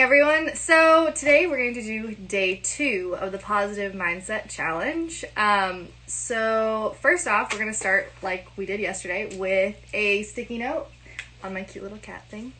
everyone. So today we're going to do day 2 of the Positive Mindset Challenge. So first off, we're going to start like we did yesterday with a sticky note on my cute little cat thing.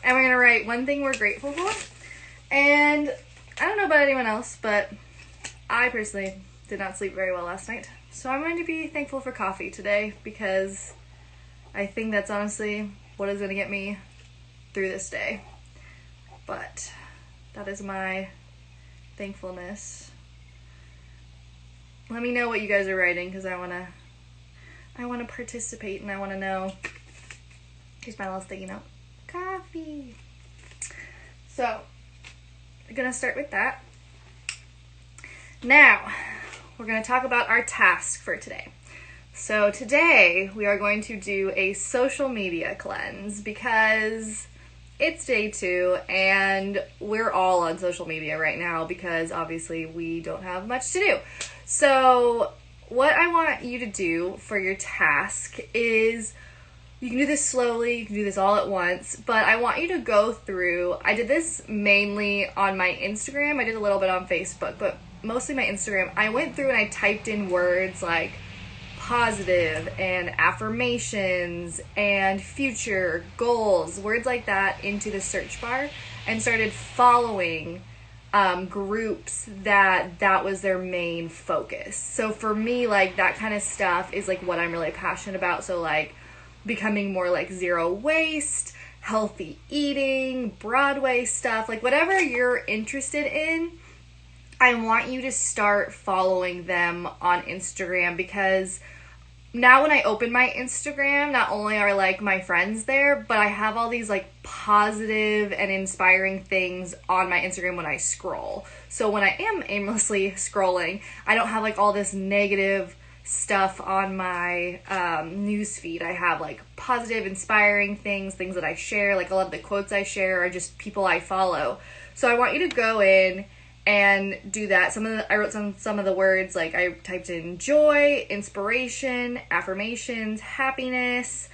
And we're going to write one thing we're grateful for. And I don't know about anyone else, but I personally did not sleep very well last night. So I'm going to be thankful for coffee today because I think that's honestly what is going to get me through this day. But that is my thankfulness. Let me know what you guys are writing because I want to participate and I want to know. Here's my little sticky note. Coffee. So, I'm going to start with that. Now, we're going to talk about our task for today. So today we are going to do a social media cleanse because it's day 2 and we're all on social media right now because obviously we don't have much to do. So what I want you to do for your task is, you can do this slowly, you can do this all at once, but I want you to go through, I did this mainly on my Instagram, I did a little bit on Facebook, but mostly my Instagram. I went through and I typed in words like positive and affirmations and future goals, words like that into the search bar and started following groups that was their main focus. So for me, like that kind of stuff is like what I'm really passionate about. So like becoming more like zero waste, healthy eating, Broadway stuff, like whatever you're interested in, I want you to start following them on Instagram because now when I open my Instagram, not only are like my friends there, but I have all these like positive and inspiring things on my Instagram when I scroll. So when I am aimlessly scrolling, I don't have like all this negative stuff on my news feed. I have like positive, inspiring things that I share. Like a lot of the quotes I share are just people I follow. So I want you to go in and do that. I wrote some of the words, like I typed in joy, inspiration, affirmations, happiness.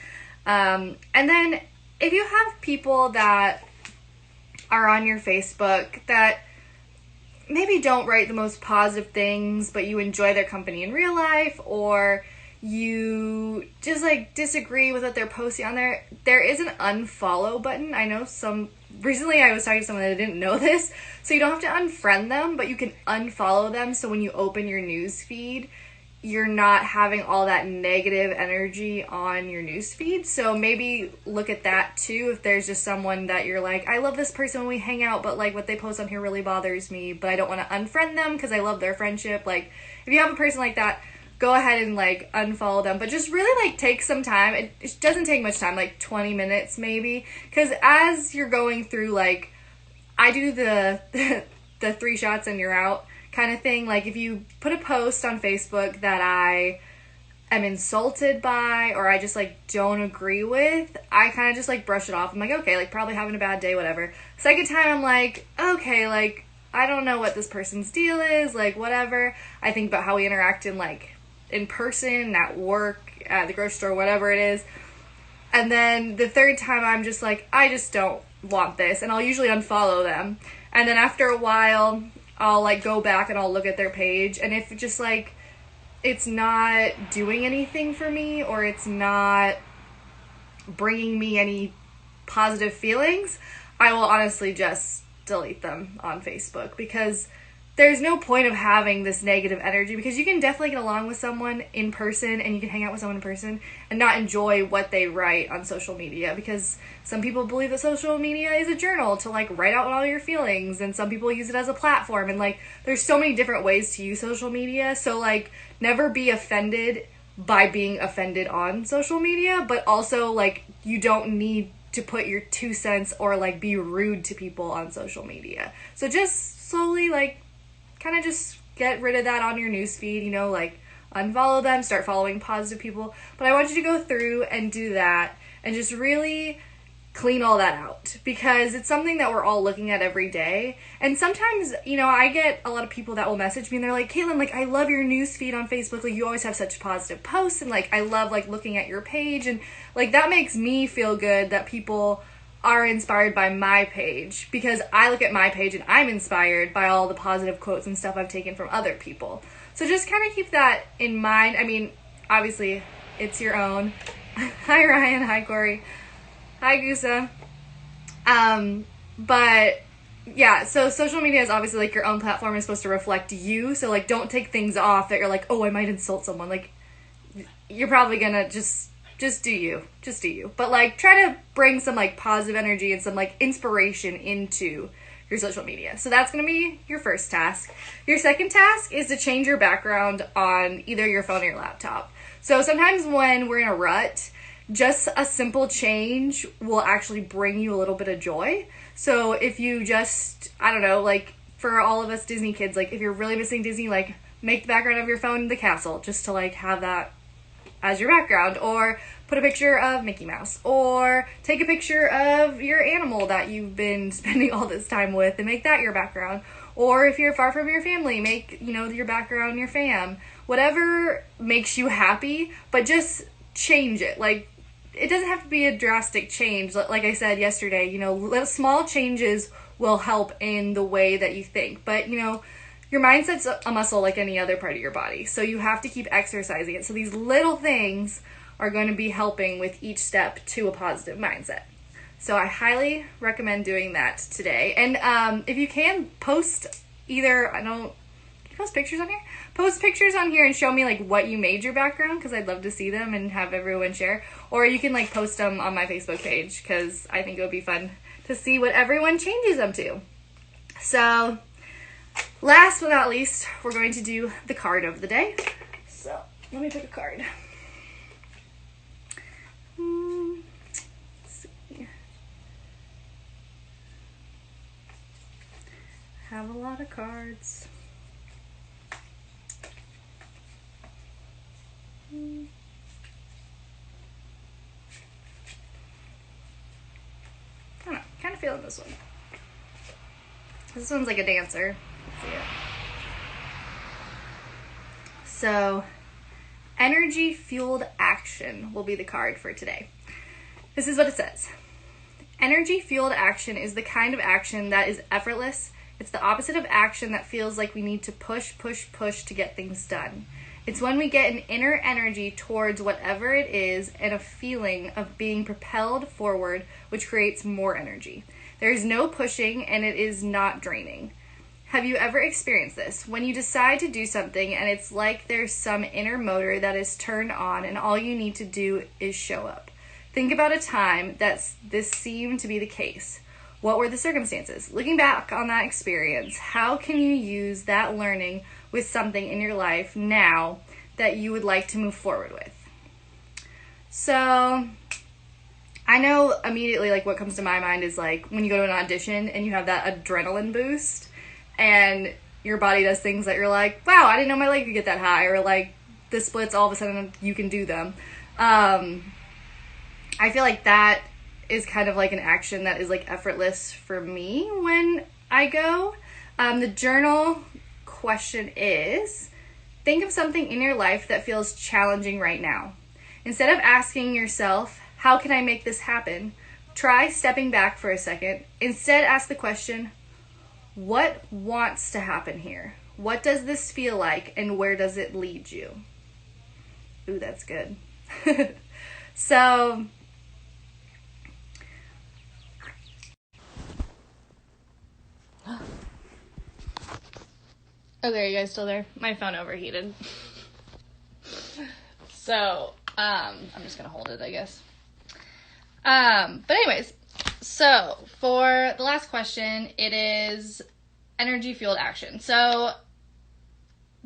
And then if you have people that are on your Facebook that maybe don't write the most positive things, but you enjoy their company in real life, or you just like disagree with what they're posting on there is an unfollow button. I know recently I was talking to someone that didn't know this, so you don't have to unfriend them, but you can unfollow them so when you open your news feed, you're not having all that negative energy on your news feed. So maybe look at that too if there's just someone that you're like, I love this person when we hang out, but like what they post on here really bothers me, but I don't want to unfriend them because I love their friendship. Like if you have a person like that, go ahead and like unfollow them, but just really like take some time. It doesn't take much time, like 20 minutes maybe, because as you're going through, like I do the 3 shots and you're out kind of thing. Like if you put a post on Facebook that I am insulted by or I just like don't agree with, I kind of just like brush it off. I'm like, okay, like probably having a bad day, whatever. Second time I'm like, okay, like I don't know what this person's deal is, like whatever. I think about how we interact in person, at work, at the grocery store, whatever it is. And then the third time I'm just like, I just don't want this, and I'll usually unfollow them. And then after a while, I'll like go back and I'll look at their page, and if just like it's not doing anything for me or it's not bringing me any positive feelings, I will honestly just delete them on Facebook because there's no point of having this negative energy, because you can definitely get along with someone in person and you can hang out with someone in person and not enjoy what they write on social media, because some people believe that social media is a journal to like write out all your feelings, and some people use it as a platform, and like there's so many different ways to use social media. So like never be offended by being offended on social media, but also like you don't need to put your 2 cents or like be rude to people on social media. So just slowly like kind of just get rid of that on your newsfeed, you know, like unfollow them, start following positive people. But I want you to go through and do that and just really clean all that out, because it's something that we're all looking at every day. And sometimes, you know, I get a lot of people that will message me and they're like, Kaitlyn, like I love your newsfeed on Facebook, like you always have such positive posts, and like I love like looking at your page, and like that makes me feel good that people are inspired by my page, because I look at my page and I'm inspired by all the positive quotes and stuff I've taken from other people. So just kind of keep that in mind. I mean, obviously, it's your own. Hi, Ryan. Hi, Corey. Hi, Gusa. But yeah, so social media is obviously like your own platform, is supposed to reflect you. So like, don't take things off that you're like, oh, I might insult someone. Like, you're probably gonna just do you. Just do you. But like, try to bring some like positive energy and some like inspiration into your social media. So that's gonna be your first task. Your second task is to change your background on either your phone or your laptop. So sometimes when we're in a rut, just a simple change will actually bring you a little bit of joy. So if you just, I don't know, like for all of us Disney kids, like if you're really missing Disney, like make the background of your phone the castle, just to like have that as your background, or put a picture of Mickey Mouse, or take a picture of your animal that you've been spending all this time with and make that your background. Or if you're far from your family, make, you know, your background your fam. Whatever makes you happy, but just change it. Like, it doesn't have to be a drastic change. Like I said yesterday, you know, small changes will help in the way that you think. But, you know, your mindset's a muscle like any other part of your body. So you have to keep exercising it. So these little things are going to be helping with each step to a positive mindset. So I highly recommend doing that today. And if you can, post either, can you post pictures on here? Post pictures on here and show me like what you made your background, because I'd love to see them and have everyone share. Or you can like post them on my Facebook page, because I think it would be fun to see what everyone changes them to. So last but not least, we're going to do the card of the day. So let me pick a card. Let's see. I have a lot of cards. I don't know, kind of feeling this one. This one's like a dancer. Let's see it. So, energy fueled action will be the card for today. This is what it says. Energy fueled action is the kind of action that is effortless. It's the opposite of action that feels like we need to push to get things done. It's when we get an inner energy towards whatever it is and a feeling of being propelled forward, which creates more energy. There is no pushing and it is not draining. Have you ever experienced this? When you decide to do something and it's like there's some inner motor that is turned on and all you need to do is show up. Think about a time that this seemed to be the case. What were the circumstances? Looking back on that experience, how can you use that learning with something in your life now that you would like to move forward with? So I know immediately like what comes to my mind is like when you go to an audition and you have that adrenaline boost and your body does things that you're like, wow, I didn't know my leg could get that high, or like the splits, all of a sudden you can do them. I feel like that is kind of like an action that is like effortless for me when I go. The journal question is, think of something in your life that feels challenging right now. Instead of asking yourself, how can I make this happen? Try stepping back for a second. Instead, ask the question, what wants to happen here? What does this feel like and where does it lead you? Ooh, that's good. So, okay, you guys still there? My phone overheated. So, I'm just gonna hold it, I guess. But anyways, so for the last question, it is energy fueled action. So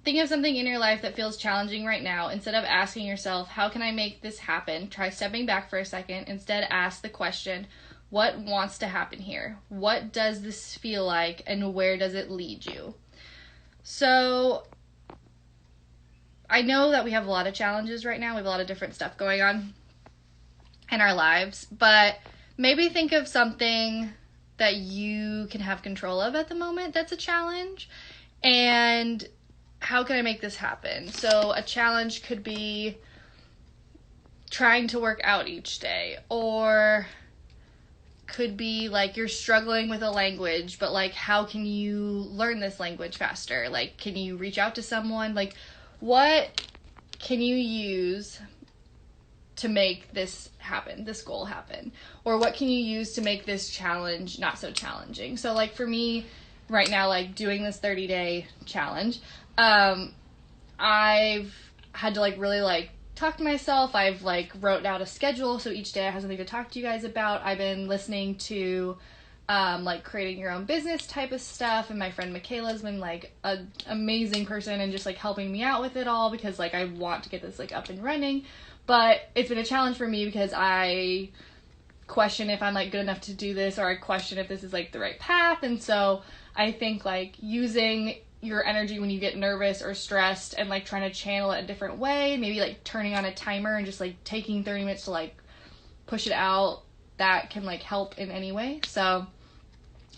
think of something in your life that feels challenging right now. Instead of asking yourself, how can I make this happen? Try stepping back for a second. Instead, ask the question, what wants to happen here? What does this feel like and where does it lead you? So I know that we have a lot of challenges right now. We have a lot of different stuff going on in our lives, but maybe think of something that you can have control of at the moment that's a challenge, and how can I make this happen? So a challenge could be trying to work out each day, or could be like you're struggling with a language, but like how can you learn this language faster? Like, can you reach out to someone? Like, what can you use to make this happen, this goal happen? Or what can you use to make this challenge not so challenging? So like for me right now, like doing this 30-day challenge, I've had to like really like talk to myself. I've like wrote out a schedule, so each day I have something to talk to you guys about. I've been listening to like creating your own business type of stuff, and my friend Michaela's been like an amazing person and just like helping me out with it all, because like I want to get this like up and running. But it's been a challenge for me because I question if I'm like good enough to do this, or I question if this is like the right path. And so I think like using your energy when you get nervous or stressed and like trying to channel it a different way, maybe like turning on a timer and just like taking 30 minutes to like push it out, that can like help in any way. So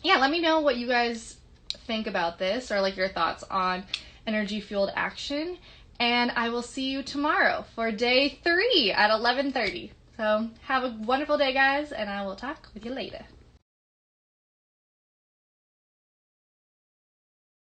yeah, let me know what you guys think about this, or like your thoughts on energy fueled action. And I will see you tomorrow for day 3 at 11:30. So have a wonderful day, guys, and I will talk with you later.